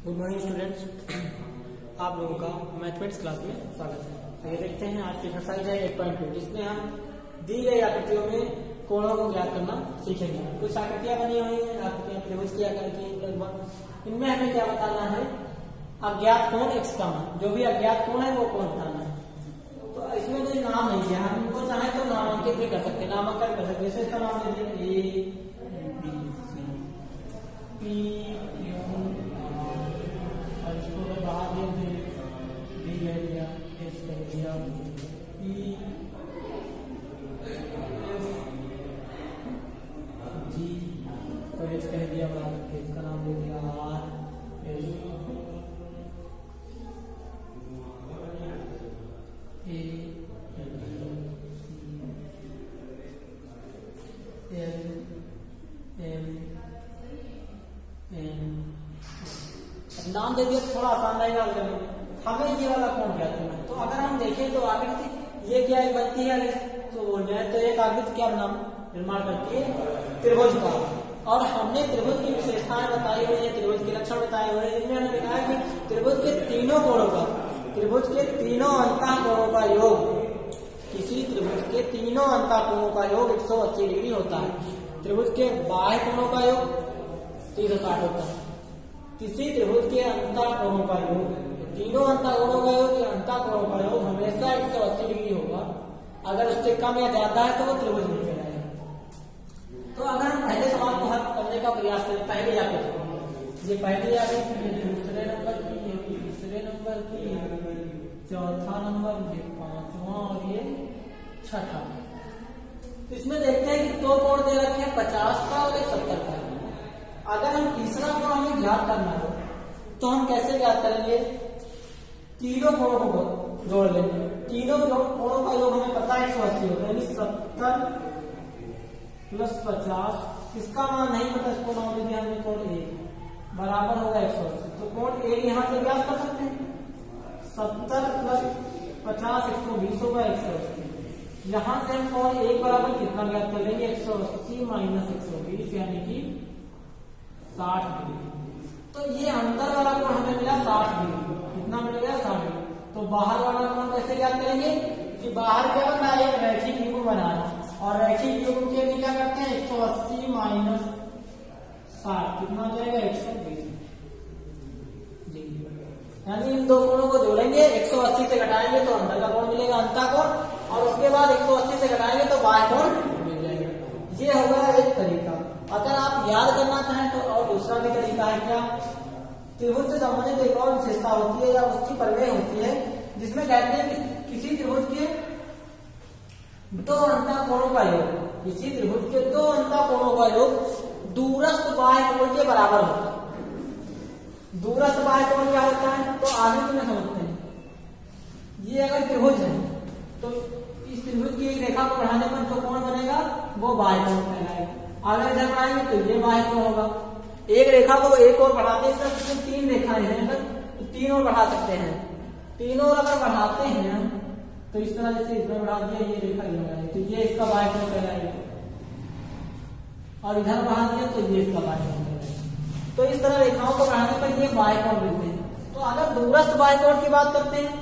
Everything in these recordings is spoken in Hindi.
गुड मॉर्निंग स्टूडेंट्स, आप लोगों का मैथमेटिक्स क्लास में स्वागत है। तो ये देखते हैं आज की एक्सरसाइज है 8.2 जिसमें हम दी गई आकृतियों में कोणों को ज्ञात करना सीखेंगे। कुछ आकृतियां बनी हुई हैं, आकृतियां त्रिभुज की आकार की लगभग। इनमें हमें क्या बताना है? अज्ञात कोण x का मान, जो भी अज्ञात कोण है वो कोण बताना है। तो इसमें कोई नाम नहीं दिया, हम इनको चाहे तो नामांकित भी कर सकते हैं, नामांकन कर सकते हैं। जैसे इसका नाम दे दिया A B C P बाहर डी कह दिया, एस कह दिया, ई जी और एच कह दिया, बराबर इसका नाम दे दिया R S A L M N. नाम दे दिया, थोड़ा आसान रहेगा हमें ये वाला कोण ज्ञात करना है। तो अगर हम देखें तो आकृति ये क्या बनती है, तो बोल रहे हैं तो एक आकृति क्या नाम निर्माण करती है? त्रिभुज का। और हमने त्रिभुज की विशेषताएं बताई हुई है, त्रिभुज के लक्षण बताए हुए हैं, जिनमें हमने लिखा है कि त्रिभुज के तीनों कोणों का, त्रिभुज के तीनों अंतः कोणों का योग, किसी त्रिभुज के तीनों अंतः कोणों का योग 180 डिग्री होता है। त्रिभुज के बाह्य कोणों का योग 360 होता है। किसी त्रिभुज के अंतः कोणों का योग, तीनों अंतः कोणों का योग या अंतः कोणों का योग हमेशा 180 डिग्री होगा। अगर उससे कम या ज्यादा है तो वो त्रिभुज नहीं कहलाएगा। तो अगर हम पहले सवाल को हल करने का प्रयास करें, पहले आकृति, ये पहली आकृति, दूसरे नंबर की, ये तीसरे नंबर की, चौथा नंबर, ये पांचवा और ये छठा। तो इसमें देखते हैं कि दो कोण दे रखे हैं, 50 का और 70 का। अगर हम तीसरा कोण हमें ज्ञात करना हो तो हम कैसे ज्ञात करेंगे? तीनों कोणों को जोड़ लेंगे। तीनों कोणों का योग हमें पता है 180 होता है, यानी 70 प्लस 50। इसका मान नहीं पता, इसको नाम दे दिया हमने कोण ए बराबर होगा 180। तो कोण ए यहाँ से ज्ञात कर सकते हैं। 70 प्लस 50 120 होगा 180। यहाँ से हम कोण ए बराबर कितना ज्ञात कर लेंगे? 180 माइनस 120 यानी कि 60 डिग्री। तो ये अंदर वाला कोण हमें मिला 60 डिग्री। कितना मिल गया? 60 डिग्री। तो बाहर वाला कोण कैसे ज्ञात करेंगे? कि बाहर क्या बना है? एक रैखिक युग्म बना है, और रैखिक युग्म के लिए क्या करते हैं? 180 माइनस 60 कितना हो जाएगा? 120 डिग्री। यानी इन दो कोणों को जोड़ेंगे, 180 से घटाएंगे तो अंदर का कोण मिलेगा, अंतः कोण, और उसके बाद 180 से घटाएंगे तो बाह्य कोण मिल जाएगा। ये होगा एक तरीका। अगर आप याद करना चाहें तो और दूसरा भी तरीका है क्या? त्रिभुज से संबंधित एक और विशेषता होती है या उसकी प्रमेय होती है, जिसमें कहते हैं कि किसी त्रिभुज के दो अंतः कोणों का योग, किसी त्रिभुज के दो अंतः कोणों का योग दूरस्थ बाह्य कोण के बराबर होता है। दूरस्थ बाह्य कोण क्या होता है? तो आगे तुम्हें समझते हैं। ये अगर त्रिभुज है तो इस त्रिभुज की एक रेखा को बढ़ाने पर जो कोण बनेगा वो बाह्य कोण कहलाएगा। अगर इधर बढ़ाएंगे तो ये बाह्य कोण होगा। एक रेखा को एक और बढ़ाते हैं, इसमें 3 रेखाएं हैं, तो 3 और बढ़ा सकते हैं। 3 और अगर बढ़ाते हैं तो इस तरह से इसमें बढ़ा दिया, ये रेखा ये बढ़ा, तो ये इसका बाह्य कोण कहलाएगा, और इधर बढ़ा दिया तो ये इसका बाह्य कोण कहलाएगा। तो इस तरह रेखाओं को बढ़ाने पर ये बाह्य कोण मिलते हैं। तो अगर दूरस्थ बाह्य कोण की बात करते हैं,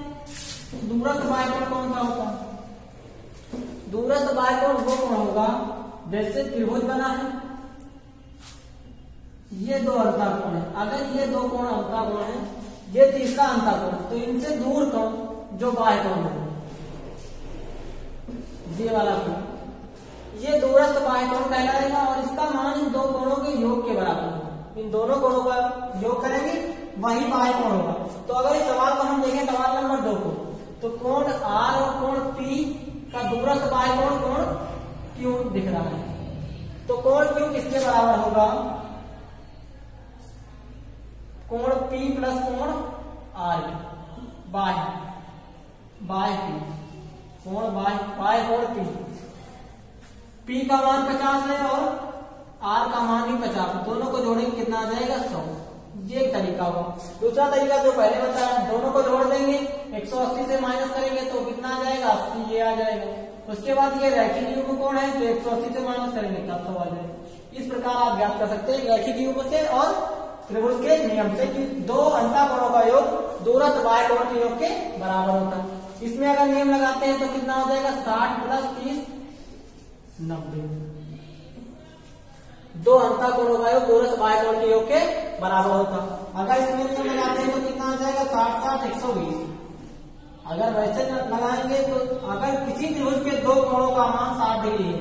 दूरस्थ बाह्य कोण कौन सा होता है? दूरस्थ बाह्य कोण वो कोण होगा जैसे त्रिभुज बना है, ये दो अंतः कोण है। अगर ये दो कोण अंतः कोण है, ये तीसरा अंतः कोण, तो इनसे दूर कोण जो बाह्य कोण है, ये वाला कोण, ये दूरस्थ बाह्य कोण कहलाएगा, और इसका मान इन दो कोणों के योग के बराबर होगा। इन दोनों कोणों का योग करेंगे वही बाह्य कोण होगा। तो अगर इस सवाल को हम देखें, सवाल नंबर 2 को, तो कोण आर और कोण पी का दूरस्थ बाह्य कोण कोण क्यू दिख रहा है। तो कोण क्यू किसके बराबर होगा? कोण पी प्लस कोण आर, बाह्य पी, कोण बाह्य कोण पी का मान 50 है और आर का मान भी 50। दोनों को जोड़ेंगे कितना आ जाएगा? 100। ये एक तरीका होगा। दूसरा तरीका जो पहले बताया, दोनों को जोड़ देंगे, 180 से माइनस करेंगे तो कितना आ जाएगा? 80 ये आ जाएगा। उसके बाद ये रैखिक युग्म कोण है, तो 180 से माइनस करेंगे तब 100 आ जाएगा। इस प्रकार आप ज्ञात कर सकते हैं रैखिक युग्म से और त्रिभुज के नियम से कि दो अंतःकोणों का योग दूरस्थ बाह्य कोण के योग के बराबर होता है। इसमें अगर नियम लगाते हैं तो कितना हो जाएगा 60 प्लस 30 90। दो अंतःकोणों का योग दूरस्थ बाह्य कोण के योग के बराबर होता है। अगर इसमें नियम लगाते हैं तो कितना हो जाएगा 60 60 120। अगर वैसे लगाएंगे तो अगर किसी त्रिभुज के दो कोणों का मान 60 डिग्री है,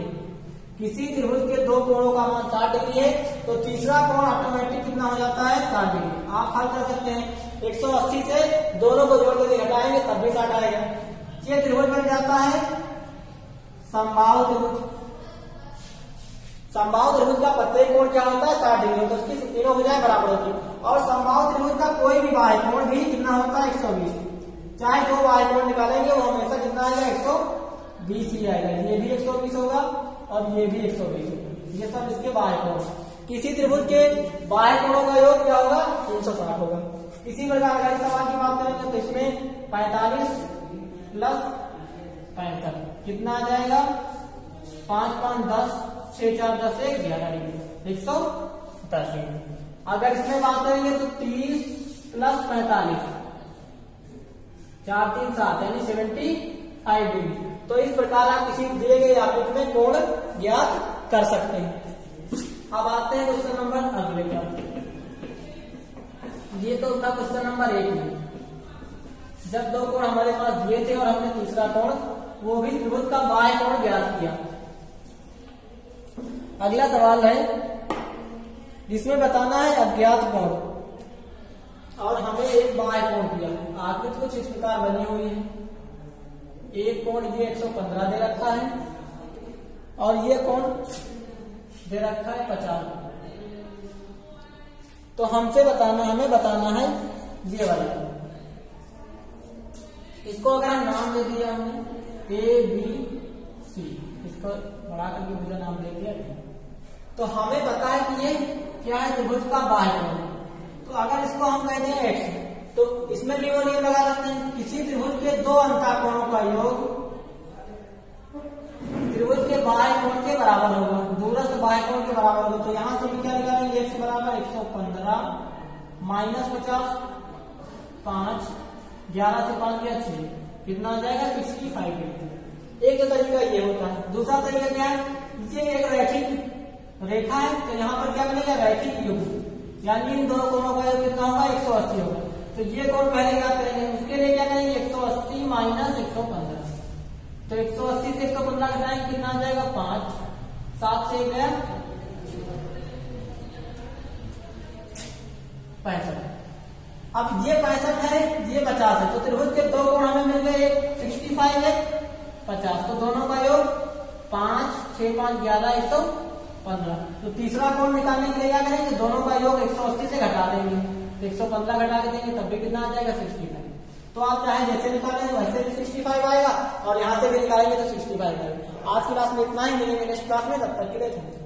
किसी त्रिभुज के दो कोणों का मान 60 डिग्री है तो तीसरा कोण ऑटोमेटिक कितना हो जाता है 60 डिग्री। आप हल कर सकते हैं 180 से दोनों को जोड़ के घटाएंगे तब भी 60 आएगा। ये त्रिभुज बन जाता है समबाहु त्रिभुज। समबाहु त्रिभुज का प्रत्येक कोण क्या होता है 60 डिग्री होता है, उसकी तीनों भुजाएं बराबर होती है। और समबाहु त्रिभुज का कोई भी बाह्य कोण भी कितना होता है 120। चाहे दो बाह्य कोण निकालेंगे वो हमेशा कितना आएगा 120 ही आएगा। ये भी 120 होगा और ये भी 120 होगा। ये सब इसके बाह्य कोण। किसी त्रिभुज के बाह्य कोणों का योग क्या होगा 360 होगा। इसी प्रकार अगर इस सवाल की बात करेंगे तो इसमें 45 प्लस 65 कितना आ जाएगा 5 5 10 6 4 10 1 11 डिग्री 110 डिग्री। अगर इसमें बात करेंगे तो 30 प्लस 45 4 3 7 यानी 75 डिग्री। तो इस प्रकार आप किसी दिए गए आकृति में कोण ज्ञात कर सकते हैं। अब आते हैं क्वेश्चन नंबर अगले का। ये तो था क्वेश्चन नंबर 1 में, जब दो कोण हमारे पास दिए थे और हमने तीसरा कोण वो भी त्रिभुज का बाह्य कोण ज्ञात किया। अगला सवाल है जिसमें बताना है अज्ञात कोण और हमें एक बाह्य कोण दिया। आकृति कुछ इस प्रकार बनी हुई है। एक कोण ये 115 दे रखा है और ये कोण दे रखा है 50। तो हमें बताना है ये वाला। इसको अगर हम नाम दे दिया हमने ए बी सी, इसको बढ़ा करके मुझे नाम दे दिया, तो हमें पता है कि ये क्या है त्रिभुज का बाह्य कोण। तो अगर इसको हम कहते हैं एक्स तो इसमें भी वो नियम लगा सकते हैं किसी त्रिभुज के दो अंतःकोणों का योग त्रिभुज के बाह्य कोण के बराबर होगा, दूरस्थ बाह्य कोण के बराबर होगा। तो यहां से भी क्या निकालेंगे x बराबर 115 माइनस 50 5 11 से 5 गया 6 कितना आ जाएगा 65 डिग्री। एक तो तरीका ये होता है। दूसरा तरीका क्या है, ये एक रैखिक रेखा है तो यहाँ पर क्या बनेगा रैखिक युग्म, यानी इन दोनों कोणों का योग कितना होगा 180 होगा। तो ये कोण पहले याद करेंगे, उसके लिए क्या करेंगे 180 माइनस 115। तो 180 से 115 घटाएंगे कितना आ जाएगा 5 7 से गया 65। अब ये 65 है ये 50 है तो त्रिभुज के दो कोण हमें मिल गए, एक 65 है 50। तो दोनों का योग 5 6 5 11 115। तो तीसरा कोण निकालने के लिए क्या करेंगे दोनों का योग 180 से घटा देंगे। तो 115 घटा के देंगे तब भी कितना आ जाएगा 65। तो आप चाहे जैसे निकालेंगे वैसे भी 65 आएगा और यहाँ से भी निकालेंगे तो 65 आएगा। आज की क्लास में इतना ही, मिलेंगे नेक्स्ट क्लास में, तब तक के लिए थैंक यू।